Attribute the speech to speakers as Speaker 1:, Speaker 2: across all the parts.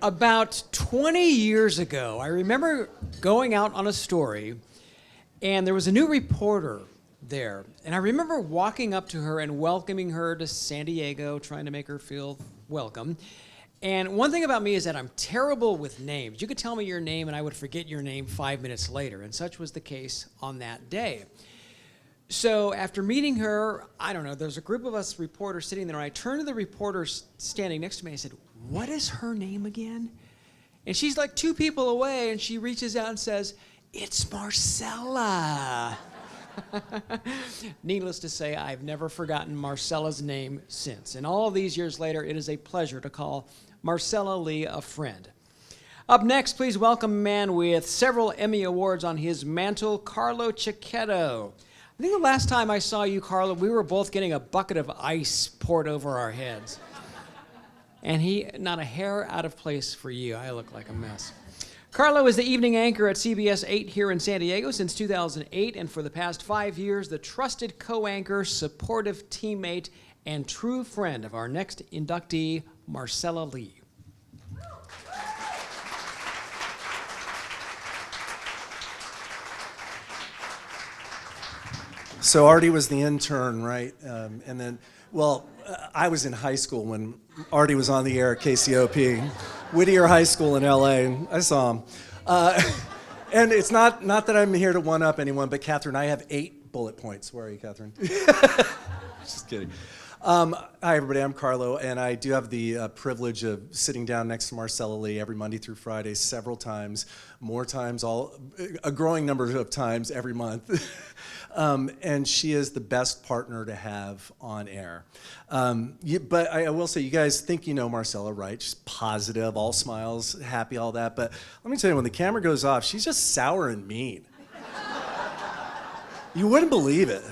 Speaker 1: About 20 years ago, I remember going out on a story, and there was a new reporter there. And I remember walking up to her and welcoming her to San Diego, trying to make her feel welcome. And one thing about me is that I'm terrible with names. You could tell me your name, and I would forget your name 5 minutes later. And such was the case on that day. So after meeting her, I don't know, there's a group of us reporters sitting there, and I turned to the reporter standing next to me and I said, "What is her name again?" And she's like 2 people away, and she reaches out and says, "It's Marcella." Needless to say, I've never forgotten Marcella's name since. And all of these years later, it is a pleasure to call Marcella Lee a friend. Up next, please welcome a man with several Emmy Awards on his mantle, Carlo Cecchetto. I think the last time I saw you, Carlo, we were both getting a bucket of ice poured over our heads. And not a hair out of place for you. I look like a mess. Carlo is the evening anchor at CBS 8 here in San Diego since 2008, and for the past 5 years, the trusted co-anchor, supportive teammate, and true friend of our next inductee, Marcella Lee.
Speaker 2: So Artie was the intern, right? And then, well, I was in high school when Artie was on the air at KCOP, Whittier High School in LA, and I saw him. And it's not that I'm here to one-up anyone, but Catherine, I have 8 bullet points. Where are you, Catherine? Just kidding. Hi, everybody. I'm Carlo, and I do have the privilege of sitting down next to Marcella Lee every Monday through Friday several times, more times, a growing number of times every month. And she is the best partner to have on air. But I will say, you guys think you know Marcella, right? She's positive, all smiles, happy, all that. But let me tell you, when the camera goes off, she's just sour and mean. You wouldn't believe it.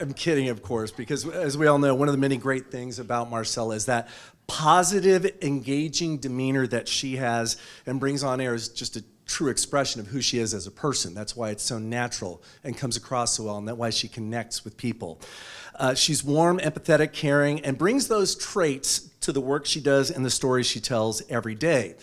Speaker 2: I'm kidding, of course, because as we all know, one of the many great things about Marcella is that positive, engaging demeanor that she has and brings on air is just a true expression of who she is as a person. That's why it's so natural and comes across so well, and that's why she connects with people. She's warm, empathetic, caring, and brings those traits to the work she does and the stories she tells every day.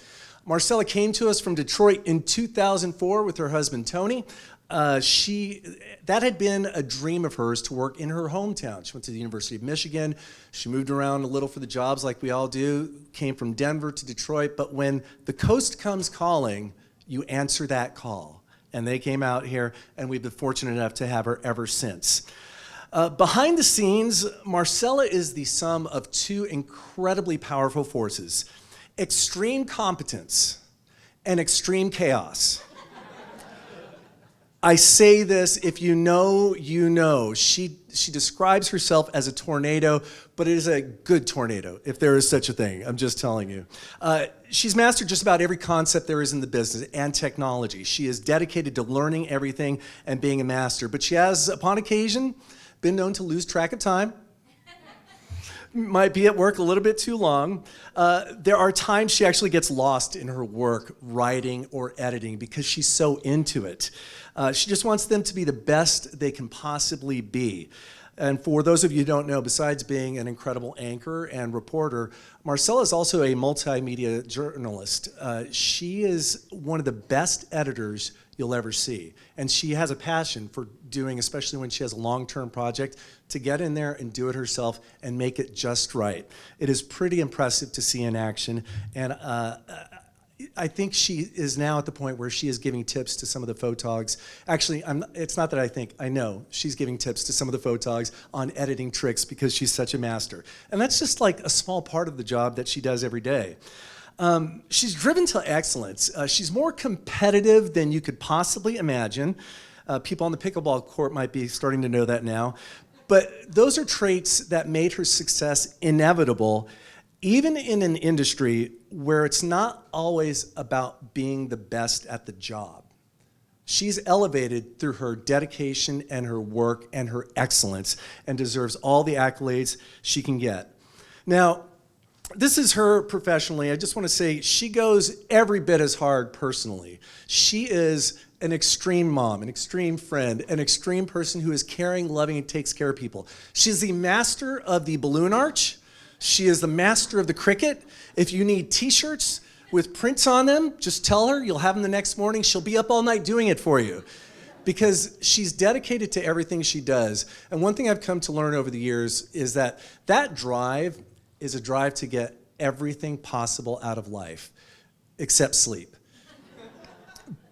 Speaker 2: Marcella came to us from Detroit in 2004 with her husband, Tony. That had been a dream of hers to work in her hometown. She went to the University of Michigan. She moved around a little for the jobs like we all do, came from Denver to Detroit, but when the coast comes calling, you answer that call. And they came out here, and we've been fortunate enough to have her ever since. Behind the scenes, Marcella is the sum of 2 incredibly powerful forces: extreme competence and extreme chaos. I say this, if you know, you know. She describes herself as a tornado, but it is a good tornado, if there is such a thing. I'm just telling you. She's mastered just about every concept there is in the business and technology. She is dedicated to learning everything and being a master, but she has, upon occasion, been known to lose track of time. Might be at work a little bit too long. There are times she actually gets lost in her work, writing or editing, because she's so into it. She just wants them to be the best they can possibly be. And for those of you who don't know, besides being an incredible anchor and reporter, Marcella is also a multimedia journalist. She is one of the best editors you'll ever see. And she has a passion for doing, especially when she has a long-term project, to get in there and do it herself and make it just right. It is pretty impressive to see in action. And I think she is now at the point where she is giving tips to some of the photogs. Actually, it's not that I think, I know she's giving tips to some of the photogs on editing tricks because she's such a master. And that's just like a small part of the job that she does every day. She's driven to excellence. She's more competitive than you could possibly imagine. People on the pickleball court might be starting to know that now. But those are traits that made her success inevitable, even in an industry where it's not always about being the best at the job. She's elevated through her dedication and her work and her excellence and deserves all the accolades she can get. Now, this is her professionally. I just want to say she goes every bit as hard personally. She is an extreme mom, an extreme friend, an extreme person who is caring, loving, and takes care of people. She's the master of the balloon arch. She is the master of the cricket. If you need t-shirts with prints on them, just tell her, you'll have them the next morning. She'll be up all night doing it for you because she's dedicated to everything she does. And one thing I've come to learn over the years is that that drive is a drive to get everything possible out of life, except sleep.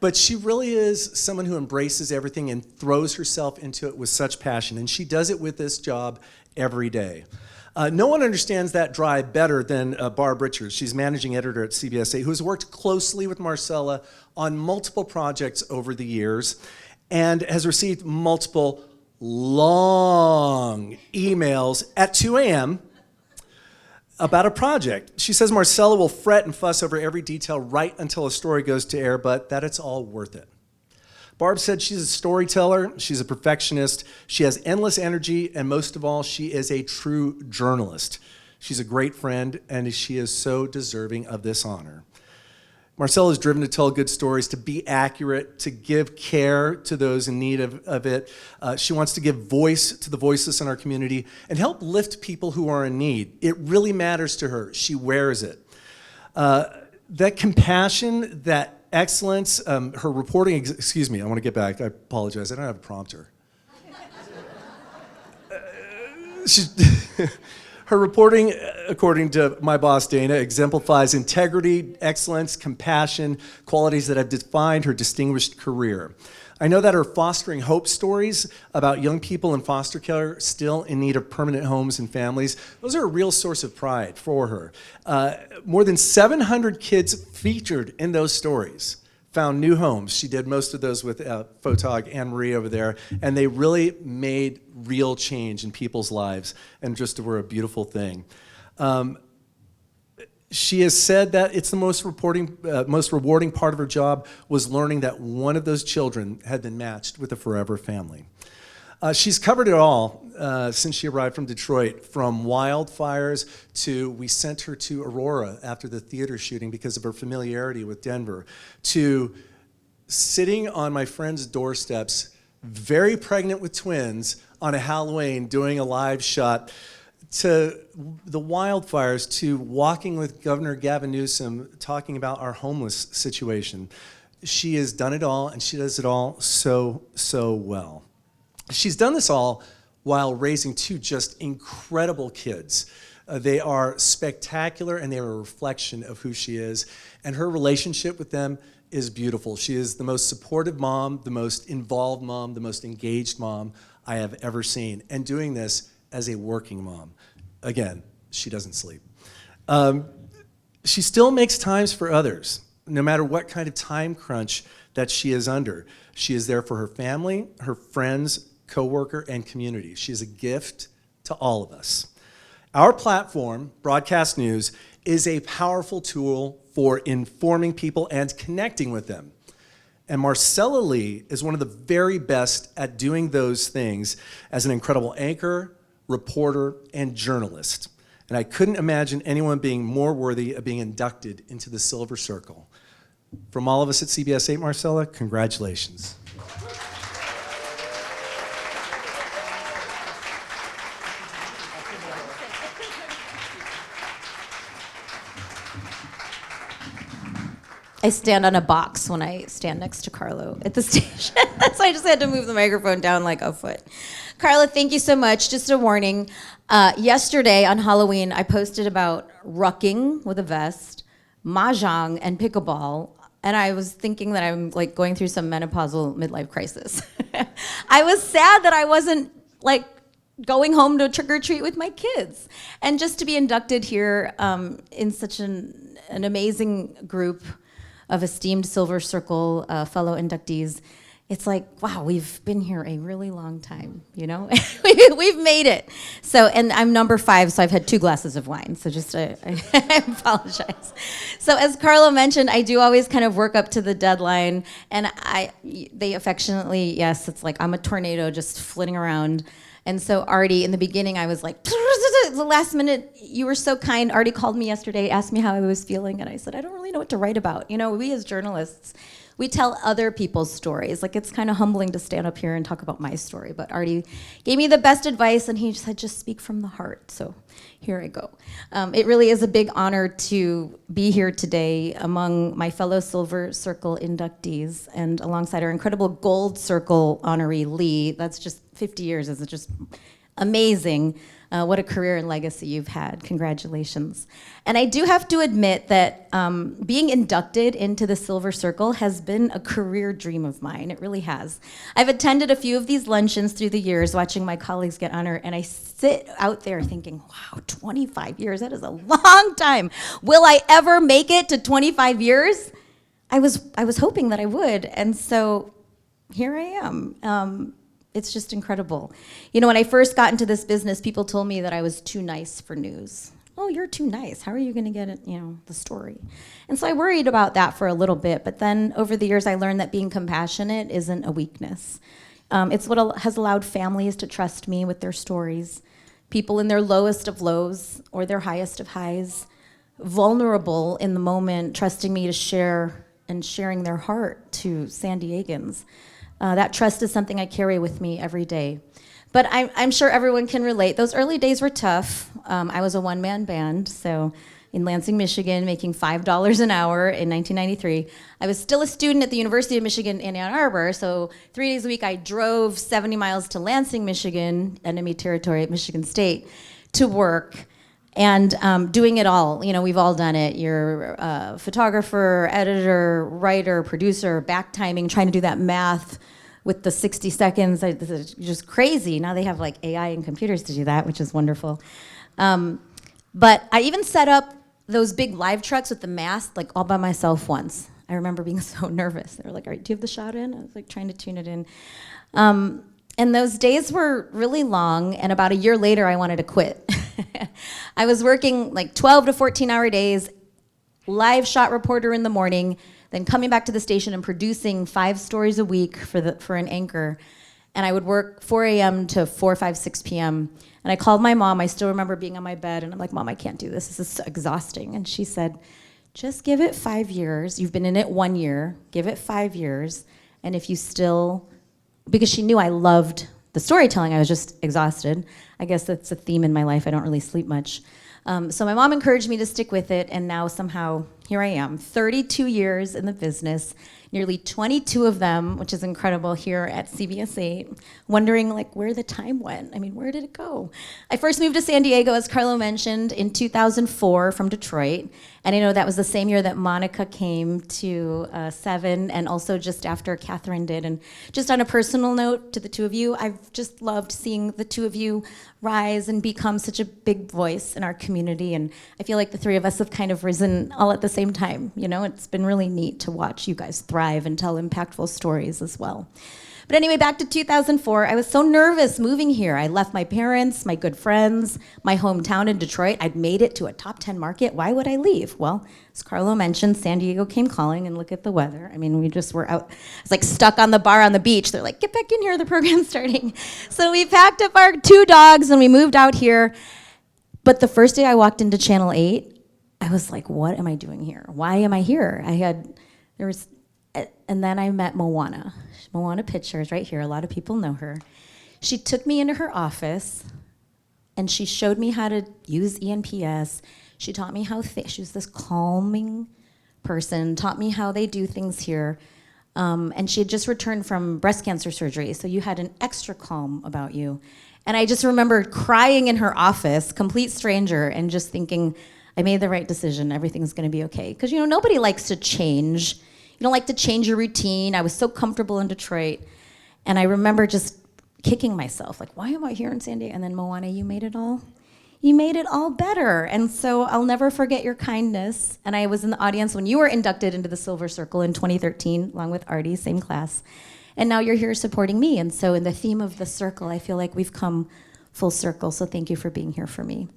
Speaker 2: But she really is someone who embraces everything and throws herself into it with such passion. And she does it with this job every day. No one understands that drive better than Barb Richards. She's managing editor at CBS 8, who has worked closely with Marcella on multiple projects over the years and has received multiple long emails at 2 a.m. about a project. She says Marcella will fret and fuss over every detail right until a story goes to air, but that it's all worth it. Barb said she's a storyteller, she's a perfectionist, she has endless energy, and most of all, she is a true journalist. She's a great friend, and she is so deserving of this honor. Marcella is driven to tell good stories, to be accurate, to give care to those in need of it. She wants to give voice to the voiceless in our community and help lift people who are in need. It really matters to her. She wears it. That compassion, that excellence, her reporting, excuse me, I want to get back. I apologize. I don't have a prompter. Her reporting, according to my boss, Dana, exemplifies integrity, excellence, compassion, qualities that have defined her distinguished career. I know that her fostering hope stories about young people in foster care still in need of permanent homes and families, those are a real source of pride for her. More than 700 kids featured in those stories found new homes. She did most of those with photog Anne-Marie over there, and they really made real change in people's lives and just were a beautiful thing. She has said that it's the most rewarding part of her job was learning that one of those children had been matched with a forever family. She's covered it all since she arrived from Detroit, from wildfires to we sent her to Aurora after the theater shooting because of her familiarity with Denver, to sitting on my friend's doorsteps, very pregnant with twins, on a Halloween doing a live shot, to the wildfires, to walking with Governor Gavin Newsom talking about our homeless situation. She has done it all, and she does it all so, so well. She's done this all while raising two just incredible kids. They are spectacular, and they are a reflection of who she is, and her relationship with them is beautiful. She is the most supportive mom, the most involved mom, the most engaged mom I have ever seen, and doing this as a working mom. Again, she doesn't sleep. She still makes times for others, no matter what kind of time crunch that she is under. She is there for her family, her friends, coworker, and community. She is a gift to all of us. Our platform, Broadcast News, is a powerful tool for informing people and connecting with them. And Marcella Lee is one of the very best at doing those things as an incredible anchor, reporter, and journalist. And I couldn't imagine anyone being more worthy of being inducted into the Silver Circle. From all of us at CBS 8, Marcella, congratulations.
Speaker 3: I stand on a box when I stand next to Carlo at the station. So I just had to move the microphone down like a foot. Carlo, thank you so much. Just a warning. Yesterday on Halloween, I posted about rucking with a vest, mahjong, and pickleball. And I was thinking that I'm like going through some menopausal midlife crisis. I was sad that I wasn't like going home to trick or treat with my kids. And just to be inducted here in such an amazing group of esteemed Silver Circle fellow inductees, it's like, wow, we've been here a really long time, you know? We've made it. So, and I'm number 5, so I've had 2 glasses of wine, so just, I apologize. So as Carlo mentioned, I do always kind of work up to the deadline, and they affectionately, yes, it's like I'm a tornado just flitting around. And so Artie, in the beginning, I was like, was the last minute. You were so kind. Artie called me yesterday, asked me how I was feeling, and I said, I don't really know what to write about. You know, we as journalists, we tell other people's stories. Like, it's kind of humbling to stand up here and talk about my story, but Artie gave me the best advice, and he said, just speak from the heart. So here I go. It really is a big honor to be here today among my fellow Silver Circle inductees and alongside our incredible Gold Circle honoree, Lee. That's just 50 years. It's just amazing. What a career and legacy you've had. Congratulations. And I do have to admit that being inducted into the Silver Circle has been a career dream of mine. It really has. I've attended a few of these luncheons through the years, watching my colleagues get honored, and I sit out there thinking, wow, 25 years, that is a long time. Will I ever make it to 25 years? I was hoping that I would, and so here I am. It's just incredible. You know, when I first got into this business, people told me that I was too nice for news. Oh, you're too nice. How are you going to get it, you know, the story? And so I worried about that for a little bit, but then over the years I learned that being compassionate isn't a weakness. It's what has allowed families to trust me with their stories, people in their lowest of lows or their highest of highs, vulnerable in the moment, trusting me to share and sharing their heart to San Diegans. That trust is something I carry with me every day. But I'm sure everyone can relate. Those early days were tough. I was a one-man band, so in Lansing, Michigan, making $5 an hour in 1993. I was still a student at the University of Michigan in Ann Arbor, so 3 days a week I drove 70 miles to Lansing, Michigan, enemy territory at Michigan State, to work. And doing it all, you know, we've all done it. You're a photographer, editor, writer, producer, back timing, trying to do that math with the 60 seconds. It's just crazy. Now they have like AI and computers to do that, which is wonderful. But I even set up those big live trucks with the mast, like all by myself once. I remember being so nervous. They were like, all right, do you have the shot in? I was like trying to tune it in. And those days were really long, and about a year later, I wanted to quit. I was working like 12 to 14-hour days, live shot reporter in the morning, then coming back to the station and producing 5 stories a week for an anchor. And I would work 4 a.m. to 4, 5, 6 p.m. And I called my mom. I still remember being on my bed, and I'm like, Mom, I can't do this. This is so exhausting. And she said, just give it 5 years. You've been in it 1 year. Give it 5 years. And if you still, because she knew I loved the storytelling, I was just exhausted. I guess that's a theme in my life. I don't really sleep much. So my mom encouraged me to stick with it, and now somehow here I am, 32 years in the business, nearly 22 of them, which is incredible, here at CBS 8, wondering like where the time went. I mean, where did it go? I first moved to San Diego, as Carlo mentioned, in 2004 from Detroit, and I know that was the same year that Monica came to 7, and also just after Catherine did. And just on a personal note to the two of you, I've just loved seeing the two of you rise and become such a big voice in our community, and I feel like the three of us have kind of risen all at the same time. You know, it's been really neat to watch you guys thrive and tell impactful stories as well. But anyway, back to 2004, I was so nervous moving here. I left my parents, my good friends, my hometown in Detroit. I'd made it to a top 10 market. Why would I leave? Well, as Carlo mentioned, San Diego came calling, and look at the weather. I mean, we just were out, it's like stuck on the bar on the beach. They're like, get back in here, the program's starting. So we packed up our 2 dogs and we moved out here. But the first day I walked into Channel 8, I was like, what am I doing here? Why am I here? And then I met Moana. Moana Pictures, right here. A lot of people know her. She took me into her office, and she showed me how to use ENPS. She taught me how, she was this calming person, taught me how they do things here. And she had just returned from breast cancer surgery, so you had an extra calm about you. And I just remember crying in her office, complete stranger, and just thinking, I made the right decision, everything's gonna be okay. Because you know, nobody likes to change. You don't like to change your routine. I was so comfortable in Detroit. And I remember just kicking myself, like, why am I here in San Diego? And then Moana, you made it all better. And so I'll never forget your kindness. And I was in the audience when you were inducted into the Silver Circle in 2013, along with Artie, same class. And now you're here supporting me. And so in the theme of the circle, I feel like we've come full circle. So thank you for being here for me.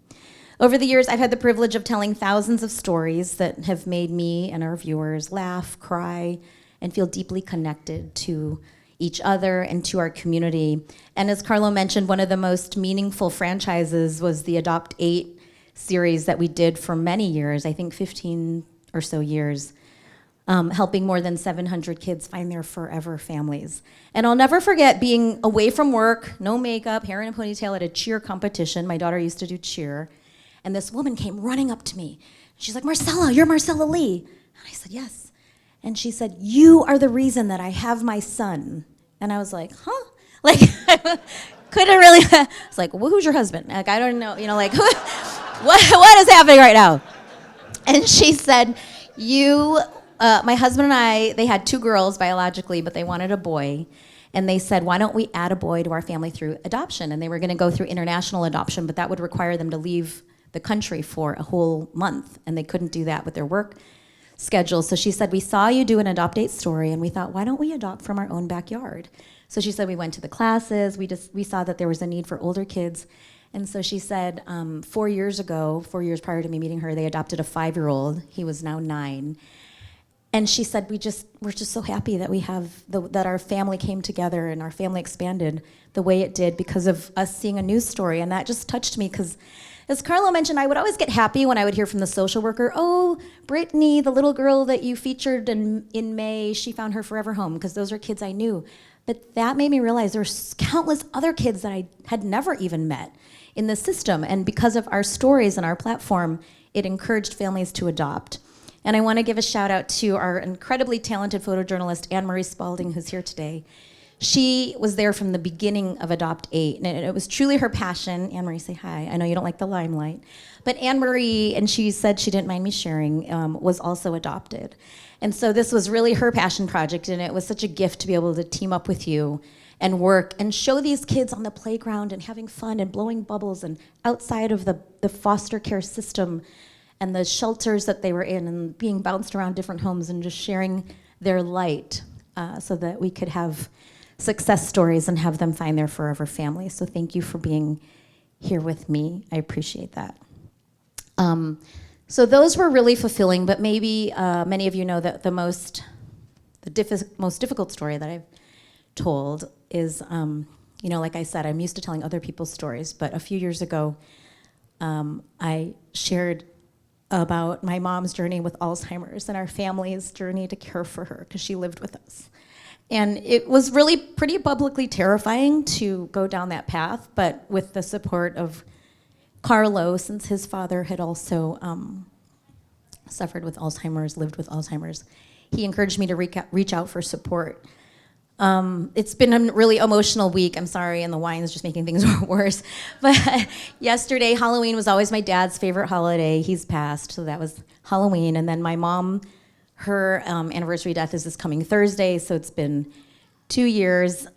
Speaker 3: Over the years, I've had the privilege of telling thousands of stories that have made me and our viewers laugh, cry, and feel deeply connected to each other and to our community. And as Carlo mentioned, one of the most meaningful franchises was the Adopt 8 series that we did for many years, I think 15 or so years, helping more than 700 kids find their forever families. And I'll never forget being away from work, no makeup, hair in a ponytail at a cheer competition. My daughter used to do cheer. And this woman came running up to me. She's like, Marcella, you're Marcella Lee. And I said, yes. And she said, you are the reason that I have my son. And I was like, huh? Like, couldn't really, I was like, well, who's your husband? Like, I don't know, like, what is happening right now? And she said, my husband and I, they had 2 girls biologically, but they wanted a boy. And they said, why don't we add a boy to our family through adoption? And they were gonna go through international adoption, but that would require them to leave the country for a whole month. And they couldn't do that with their work schedule. So she said, we saw you do an Adopt 8 story, and we thought, why don't we adopt from our own backyard? So she said, we went to the classes, we saw that there was a need for older kids. And so she said, 4 years ago, 4 years prior to me meeting her, they adopted a 5-year-old. He was now 9. And she said, we're just so happy that that our family came together and our family expanded the way it did because of us seeing a news story. And that just touched me because, as Carlo mentioned, I would always get happy when I would hear from the social worker, oh, Brittany, the little girl that you featured in May, she found her forever home, because those are kids I knew. But that made me realize there's countless other kids that I had never even met in the system. And because of our stories and our platform, it encouraged families to adopt. And I want to give a shout out to our incredibly talented photojournalist, Anne-Marie Spalding, who's here today. She was there from the beginning of Adopt 8, and it was truly her passion. Anne-Marie, say hi. I know you don't like the limelight. But Anne-Marie, and she said she didn't mind me sharing, was also adopted. And so this was really her passion project, and it was such a gift to be able to team up with you and work and show these kids on the playground and having fun and blowing bubbles and outside of the foster care system and the shelters that they were in and being bounced around different homes and just sharing their light so that we could have success stories and have them find their forever family. So thank you for being here with me. I appreciate that. So those were really fulfilling, but maybe many of you know that the most difficult story that I've told is, like I said, I'm used to telling other people's stories, but a few years ago, I shared about my mom's journey with Alzheimer's and our family's journey to care for her because she lived with us. And it was really pretty publicly terrifying to go down that path, but with the support of Carlo, since his father had also suffered with Alzheimer's, lived with Alzheimer's, he encouraged me to reach out for support. It's been a really emotional week. I'm sorry, and the wine is just making things worse. But yesterday, Halloween was always my dad's favorite holiday. He's passed, so that was Halloween. And then my mom, her anniversary death is this coming Thursday, so it's been 2 years.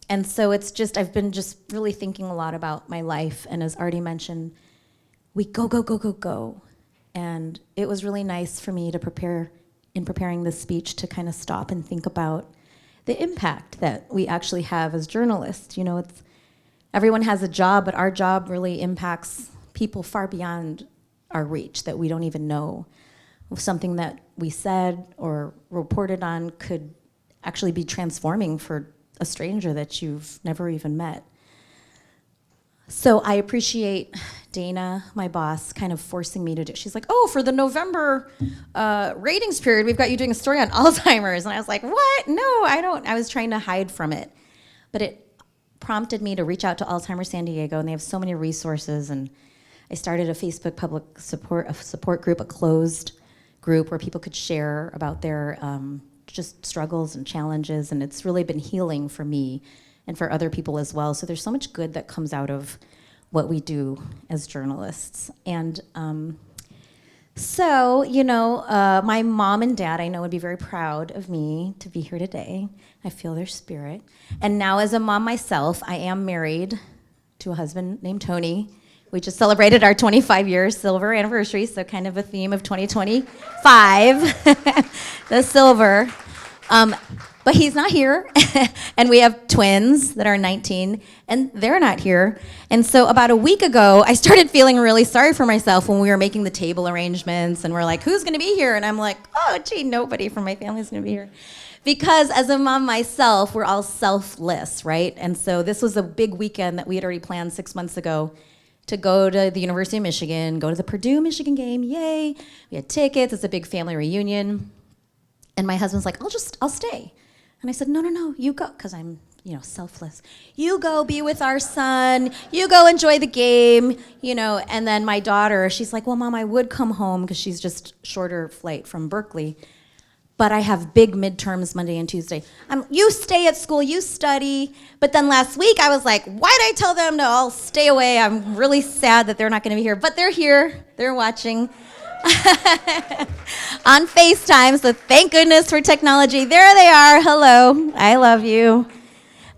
Speaker 3: And so I've been just really thinking a lot about my life. And as Artie mentioned, we go, go, go, go, go. And it was really nice for me to preparing this speech, to kind of stop and think about the impact that we actually have as journalists. Everyone has a job, but our job really impacts people far beyond our reach that we don't even know. Something that we said or reported on could actually be transforming for a stranger that you've never even met. So I appreciate Dana, my boss, kind of forcing me to do. She's like, oh, for the November ratings period, we've got you doing a story on Alzheimer's. And I was like, what? No, I don't. I was trying to hide from it. But it prompted me to reach out to Alzheimer's San Diego, and they have so many resources. And I started a Facebook public support group, a closed group where people could share about their just struggles and challenges. And it's really been healing for me and for other people as well. So there's so much good that comes out of what we do as journalists. And my mom and dad, I know, would be very proud of me to be here today. I feel their spirit. And now as a mom myself, I am married to a husband named Tony. We just celebrated our 25-year silver anniversary, so kind of a theme of 2025, the silver. But he's not here, and we have twins that are 19, and they're not here. And so about a week ago, I started feeling really sorry for myself when we were making the table arrangements, and we're like, who's gonna be here? And I'm like, oh, gee, nobody from my family's gonna be here. Because as a mom myself, we're all selfless, right? And so this was a big weekend that we had already planned 6 months ago to go to the University of Michigan, go to the Purdue-Michigan game, yay. We had tickets, it's a big family reunion. And my husband's like, I'll stay. And I said, no, you go, because I'm, selfless. You go be with our son, you go enjoy the game, and then my daughter, she's like, well, Mom, I would come home, because she's just shorter flight from Berkeley, but I have big midterms Monday and Tuesday. You stay at school, you study. But then last week I was like, why did I tell them to all stay away? I'm really sad that they're not gonna be here, but they're here, they're watching. On FaceTime, so thank goodness for technology. There they are, hello, I love you.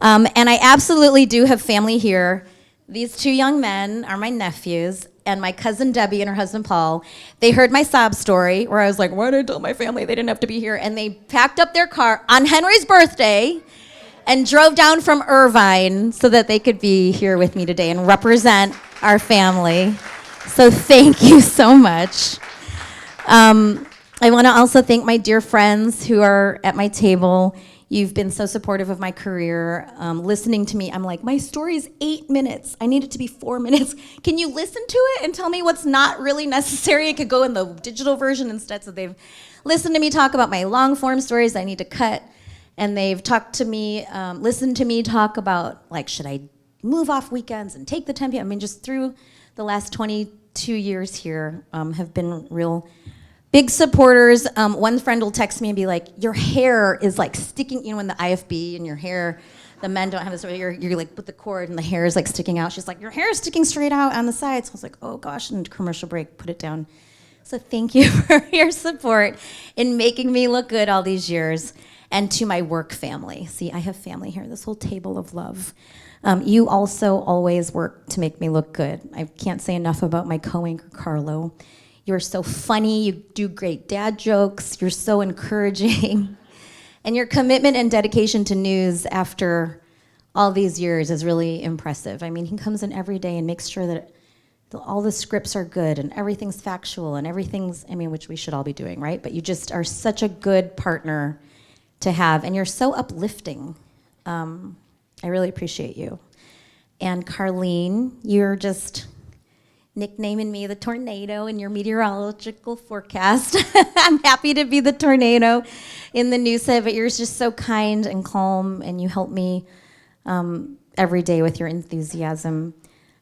Speaker 3: And I absolutely do have family here. These two young men are my nephews, and my cousin Debbie and her husband Paul. They heard my sob story where I was like, why did I tell my family they didn't have to be here? And they packed up their car on Henry's birthday and drove down from Irvine so that they could be here with me today and represent our family. So thank you so much. I want to also thank my dear friends who are at my table. You've been so supportive of my career, listening to me. I'm like, my story is 8 minutes. I need it to be 4 minutes. Can you listen to it and tell me what's not really necessary? It could go in the digital version instead. So they've listened to me talk about my long form stories I need to cut. And they've talked to me, listened to me talk about, like, should I move off weekends and take the 10 p.m.? I mean, just through the last 22 years here have been real big supporters. One friend will text me and be like, your hair is like sticking, in the IFB and your hair, the men don't have this, you're like with the cord and the hair is like sticking out. She's like, your hair is sticking straight out on the sides. I was like, oh gosh, and commercial break, put it down. So thank you for your support in making me look good all these years. And to my work family. See, I have family here, this whole table of love. You also always work to make me look good. I can't say enough about my co-anchor, Carlo. You're so funny, you do great dad jokes, you're so encouraging. And your commitment and dedication to news after all these years is really impressive. I mean, he comes in every day and makes sure that all the scripts are good and everything's factual and everything's, which we should all be doing, right? But you just are such a good partner to have, and you're so uplifting. I really appreciate you. And Carlene, you're just nicknaming me the tornado in your meteorological forecast. I'm happy to be the tornado in the news set, but you're just so kind and calm, and you help me every day with your enthusiasm.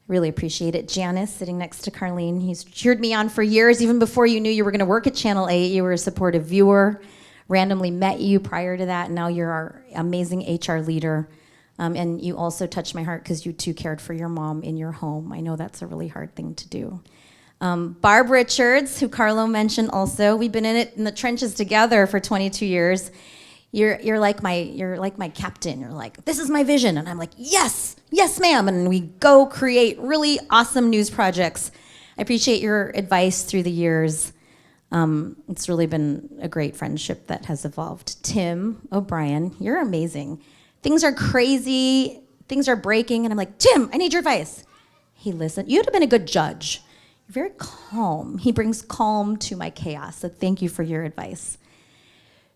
Speaker 3: Really appreciate it. Janice, sitting next to Carlene, he's cheered me on for years. Even before you knew you were going to work at Channel 8, you were a supportive viewer. Randomly met you prior to that, and now you're our amazing HR leader. And you also touched my heart because you too cared for your mom in your home. I know that's a really hard thing to do. Barb Richards, who Carlo mentioned also, we've been in the trenches together for 22 years. You're like my captain. You're like, this is my vision, and I'm like, yes, ma'am. And we go create really awesome news projects. I appreciate your advice through the years. It's really been a great friendship that has evolved. Tim O'Brien, you're amazing. Things are crazy, things are breaking, and I'm like, Tim, I need your advice. He listened. You'd have been a good judge. You're very calm. He brings calm to my chaos, so thank you for your advice.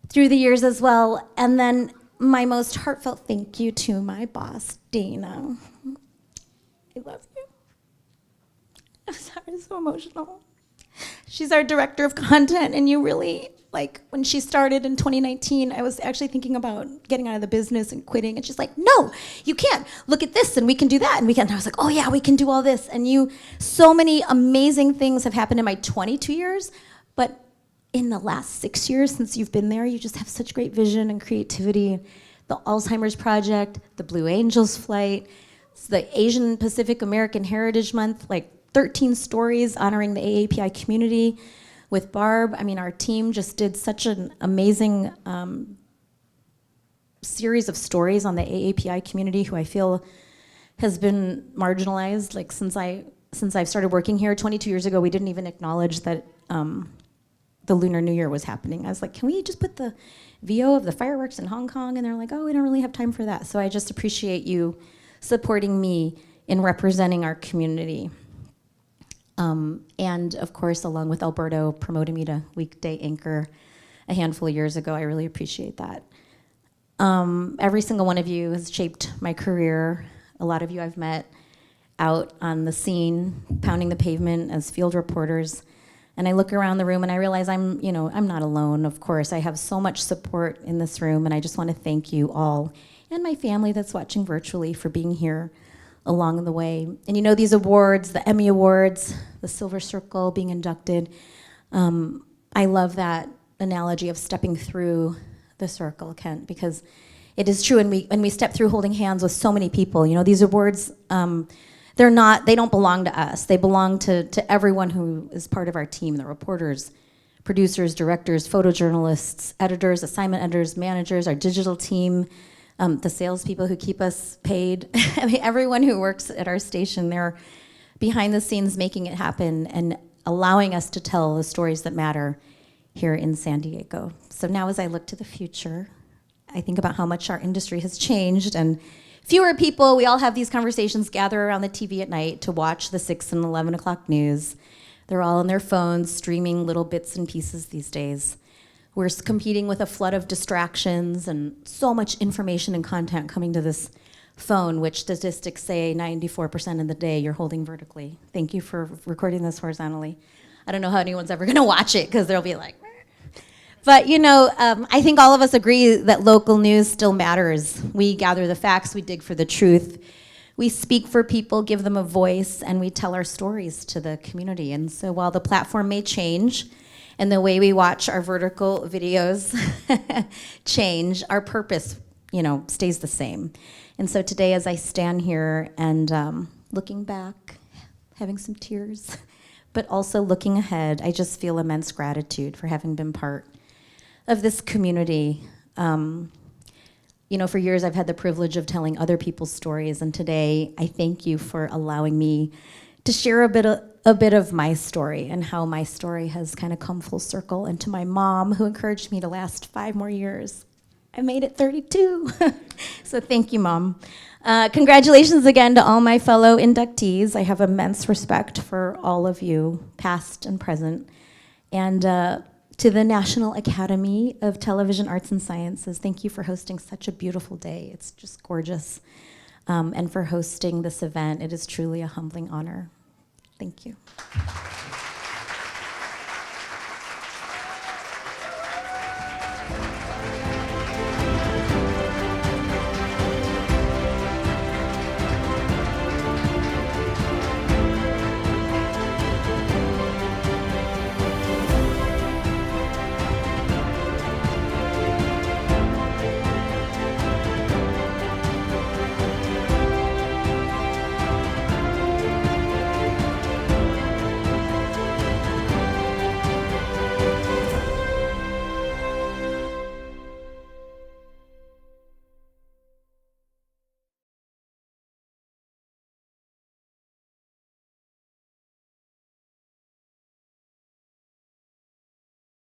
Speaker 3: Through the years as well, and then my most heartfelt thank you to my boss, Dana. I love you. I'm sorry, I'm so emotional. She's our director of content, and you really, when she started in 2019, I was actually thinking about getting out of the business and quitting, and she's like, no, you can't. Look at this, and we can do that, and we can. And I was like, oh yeah, we can do all this. And so many amazing things have happened in my 22 years, but in the last 6 years since you've been there, you just have such great vision and creativity. The Alzheimer's Project, the Blue Angels flight, the Asian Pacific American Heritage Month, 13 stories honoring the AAPI community with Barb. Our team just did such an amazing series of stories on the AAPI community, who I feel has been marginalized. Since I've started working here 22 years ago, we didn't even acknowledge that the Lunar New Year was happening. I was like, can we just put the VO of the fireworks in Hong Kong? And they're like, oh, we don't really have time for that. So I just appreciate you supporting me in representing our community. And of course, along with Alberto promoting me to weekday anchor a handful of years ago, I really appreciate that. Every single one of you has shaped my career. A lot of you I've met out on the scene, pounding the pavement as field reporters. And I look around the room and I realize I'm not alone, of course. I have so much support in this room, and I just want to thank you all and my family that's watching virtually for being here along the way. And these awards, the Emmy Awards, the Silver Circle, being inducted, I love that analogy of stepping through the circle, Kent, because it is true, and we step through holding hands with so many people. These awards, they don't belong to us. They belong to everyone who is part of our team, the reporters, producers, directors, photojournalists, editors, assignment editors, managers, our digital team, the salespeople who keep us paid. I mean, everyone who works at our station, they're behind the scenes making it happen and allowing us to tell the stories that matter here in San Diego. So now as I look to the future, I think about how much our industry has changed, and fewer people, we all have these conversations, gather around the TV at night to watch the 6 and 11 o'clock news. They're all on their phones, streaming little bits and pieces these days. We're competing with a flood of distractions and so much information and content coming to this phone, which statistics say 94% of the day you're holding vertically. Thank you for recording this horizontally. I don't know how anyone's ever gonna watch it, because they'll be like, meh. But I think all of us agree that local news still matters. We gather the facts, we dig for the truth, we speak for people, give them a voice, and we tell our stories to the community. And so while the platform may change, and the way we watch our vertical videos change, our purpose, stays the same. And so today, as I stand here and looking back, having some tears, but also looking ahead, I just feel immense gratitude for having been part of this community. For years I've had the privilege of telling other people's stories, and today I thank you for allowing me to share a bit of my story and how my story has kind of come full circle, and to my mom, who encouraged me to last 5 more years. I made it 32. So thank you, Mom. Congratulations again to all my fellow inductees. I have immense respect for all of you, past and present. And to the National Academy of Television Arts and Sciences, thank you for hosting such a beautiful day. It's just gorgeous. And for hosting this event, it is truly a humbling honor. Thank you.